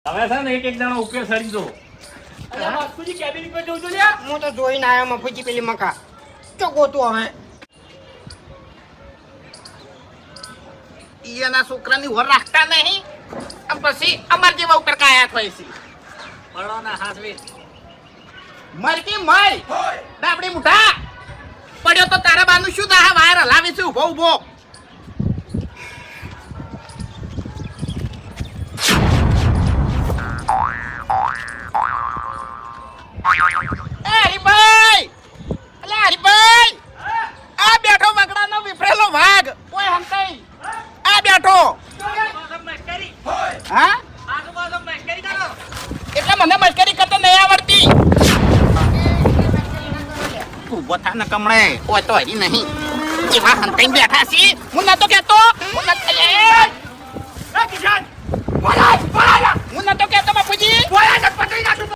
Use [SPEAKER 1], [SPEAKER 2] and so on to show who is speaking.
[SPEAKER 1] હવે છે ને એક જણો ઉકેલ સરી દો.
[SPEAKER 2] અરે બાપુજી કેબિન પર જઉં છું લ્યા.
[SPEAKER 3] હું તો જોઈને આવ્યો મફુજી પેલી મકા તો ગોતું હવે
[SPEAKER 4] ઈયાના છોકરાની વર રાખતા નહીં આમ પછી અમાર જેવા ઉપર કાયા થાય છે
[SPEAKER 1] પડોના હાથવી.
[SPEAKER 4] મરકી મર ડાબડી મુઠા પડ્યો તો તારા બાનું શું દાહ વાયર હલાવી છે ઉભો ઉભો એ હરીભાઈ અલે હરીભાઈ આ બેઠો વગડાનો વિફરેલો વાઘ ઓય હંતાઈ આ બેઠો હા એટલે મને મસ્કરી કરતા નહીં આવડતી ઉભો થા ને કમળે ઓય તો હરી નહીં એવા હંતાઈ બેઠા છે હું નતો કહેતો હું નતો એ કિશન બોલાય